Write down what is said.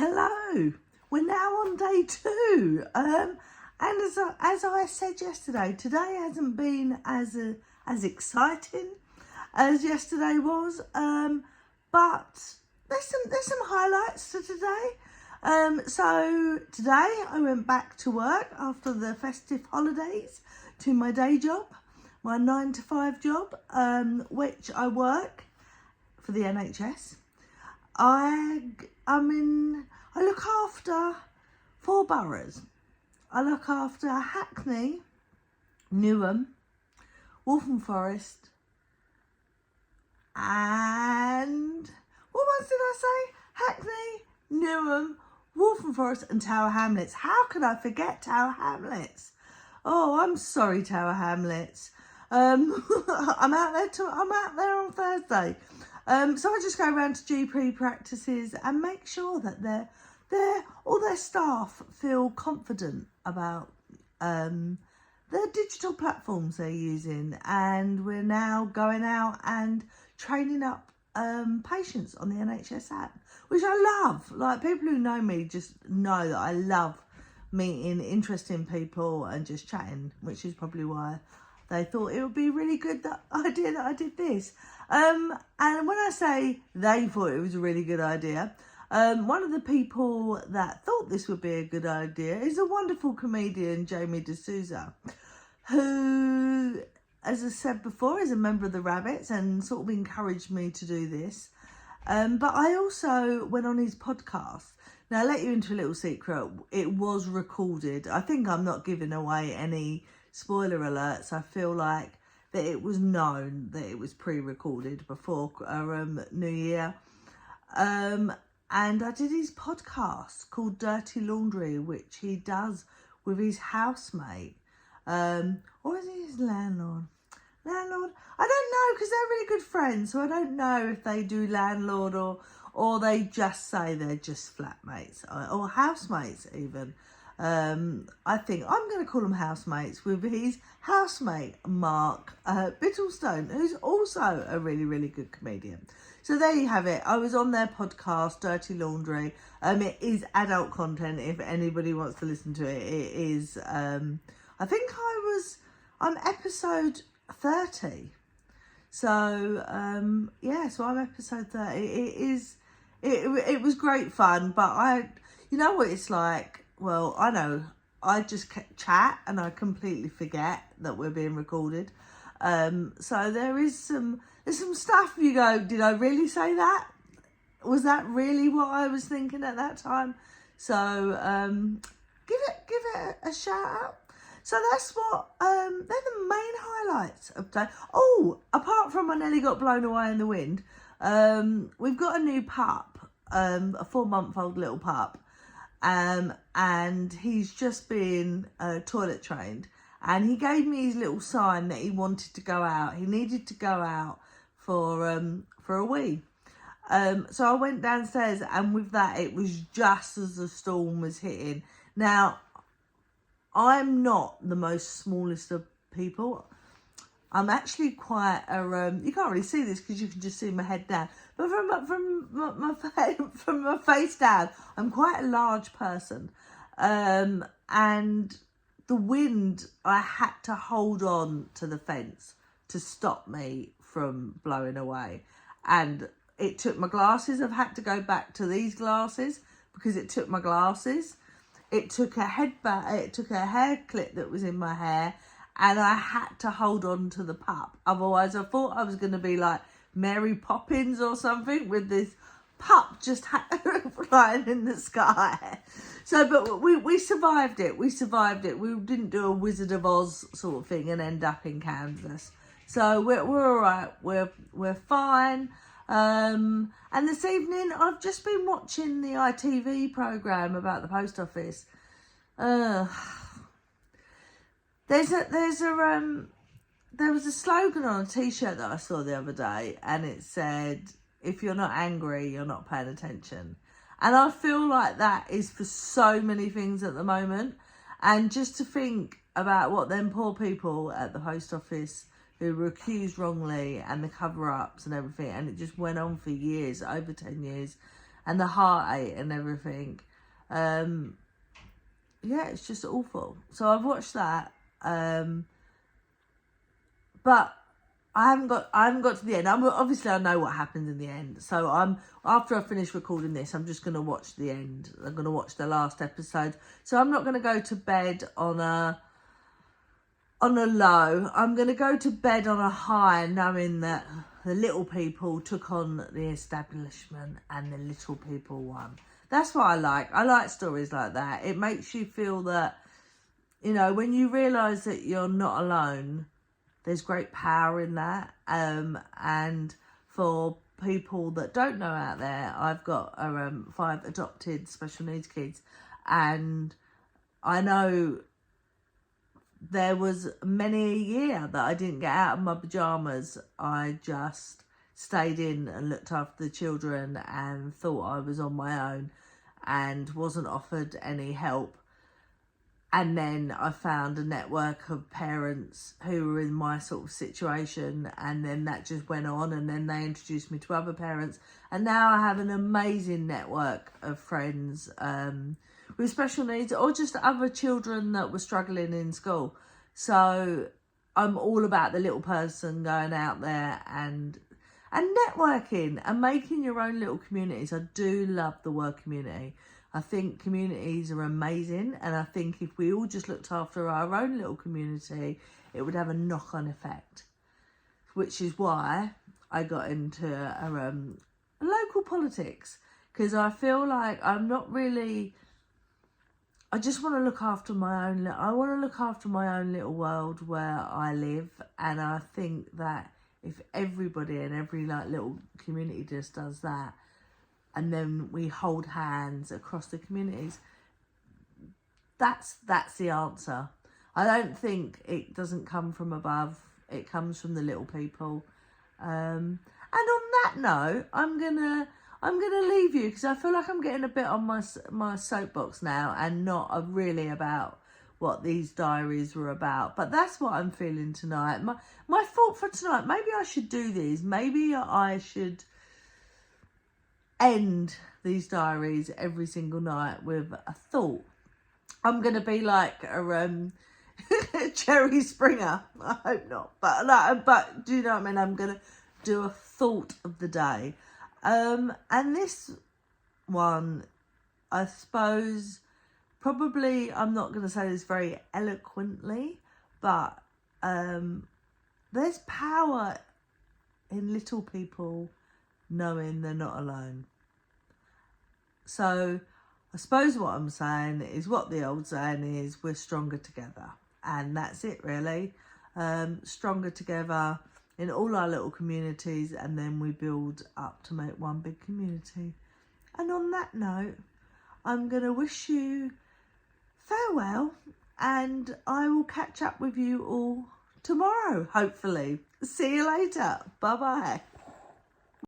Hello, we're now on day two. And as I said yesterday, today hasn't been as exciting as yesterday was. But there's some highlights to today. So today I went back to work after the festive holidays to my day job, my 9 to 5 job, which I work for the NHS. I look after 4 boroughs. I look after Hackney, Newham, Waltham Forest, and what ones did I say? Hackney, Newham, Waltham Forest and Tower Hamlets. How could I forget Tower Hamlets? Oh, I'm sorry, Tower Hamlets. I'm out there on Thursday. So I just go around to GP practices and make sure that all their staff feel confident about the digital platforms they're using, and we're now going out and training up patients on the NHS app, which I love. Like, people who know me just know that I love meeting interesting people and just chatting, which is probably why they thought it would be really good that I did this. And when I say they thought it was a really good idea, one of the people that thought this would be a good idea is a wonderful comedian, Jamie D'Souza, who, as I said before, is a member of the Rabbits and sort of encouraged me to do this. But I also went on his podcast. Now, I'll let you into a little secret. It was recorded. I think I'm not giving away any spoiler alerts. I feel like that it was known that it was pre-recorded before New Year. And I did his podcast called Dirty Laundry, which he does with his housemate. Or is he his landlord? Landlord? I don't know, because they're really good friends. So I don't know if they do landlord or they just say they're just flatmates or housemates even. I think I'm going to call them housemates with his housemate, Mark Bittlestone, who's also a really, really good comedian. So there you have it. I was on their podcast, Dirty Laundry. It is adult content if anybody wants to listen to it. It is, I think I'm episode 30. So, yeah, so I'm episode 30. It was great fun, but you know what it's like? Well, I know, I just chat and I completely forget that we're being recorded. So there's some stuff you go, did I really say that? Was that really what I was thinking at that time? So give it a shout out. So that's what they're the main highlights of today. Oh, apart from I nearly got blown away in the wind, we've got a new pup, a 4-month-old little pup. And he's just been toilet trained, and he gave me his little sign that he wanted to go out. He needed to go out for a wee. So I went downstairs, and with that, it was just as the storm was hitting. Now, I'm not the most smallest of people. I'm actually quite you can't really see this because you can just see my head down. But from my face down, I'm quite a large person. And the wind, I had to hold on to the fence to stop me from blowing away. And it took my glasses. I've had to go back to these glasses because it took my glasses. It took a headband. It took a hair clip that was in my hair. And I had to hold on to the pup. Otherwise, I thought I was going to be like Mary Poppins or something with this pup just flying in the sky. So, but we survived it. We survived it. We didn't do a Wizard of Oz sort of thing and end up in Kansas. So we're all right. We're fine. And this evening, I've just been watching the ITV programme about the post office. There was a slogan on a t-shirt that I saw the other day, and it said, if you're not angry, you're not paying attention. And I feel like that is for so many things at the moment. And just to think about what them poor people at the post office who were accused wrongly and the cover-ups and everything, and it just went on for years, over 10 years. and the heartache and everything. Yeah, it's just awful. So I've watched that, but I haven't got to the end. Obviously I know what happens in the end. So after I finish recording this, I'm just gonna watch the end. I'm gonna watch the last episode. So I'm not gonna go to bed on a low. I'm gonna go to bed on a high, knowing that the little people took on the establishment and the little people won. That's what I like. I like stories like that. It makes you feel that, you know, when you realise that you're not alone, there's great power in that. And for people that don't know out there, I've got 5 adopted special needs kids, and I know there was many a year that I didn't get out of my pyjamas. I just stayed in and looked after the children and thought I was on my own and wasn't offered any help. And then I found a network of parents who were in my sort of situation, and then that just went on, and then they introduced me to other parents, and now I have an amazing network of friends with special needs, or just other children that were struggling in school. So I'm all about the little person going out there and networking and making your own little communities. I do love the word community. I think communities are amazing, and I think if we all just looked after our own little community, it would have a knock-on effect, which is why I got into local politics, because I feel like I'm not really... I just want to look after my own... I want to look after my own little world where I live, and I think that if everybody in every little community just does that, and then we hold hands across the communities, that's the answer. I don't think it doesn't come from above. It comes from the little people. And on that note, I'm gonna leave you, because I feel like I'm getting a bit on my soapbox now, and not really about what these diaries were about. But that's what I'm feeling tonight. My thought for tonight, maybe I should do these. Maybe I should end these diaries every single night with a thought. I'm going to be like a Jerry Springer. I hope not. But do you know what I mean? I'm going to do a thought of the day. And this one, I suppose, probably, I'm not going to say this very eloquently, but there's power in little people knowing they're not alone. So I suppose what I'm saying is what the old saying is, we're stronger together. And that's it, really. Stronger together in all our little communities, and then we build up to make one big community. And on that note, I'm going to wish you farewell, and I will catch up with you all tomorrow, hopefully. See you later. Bye-bye.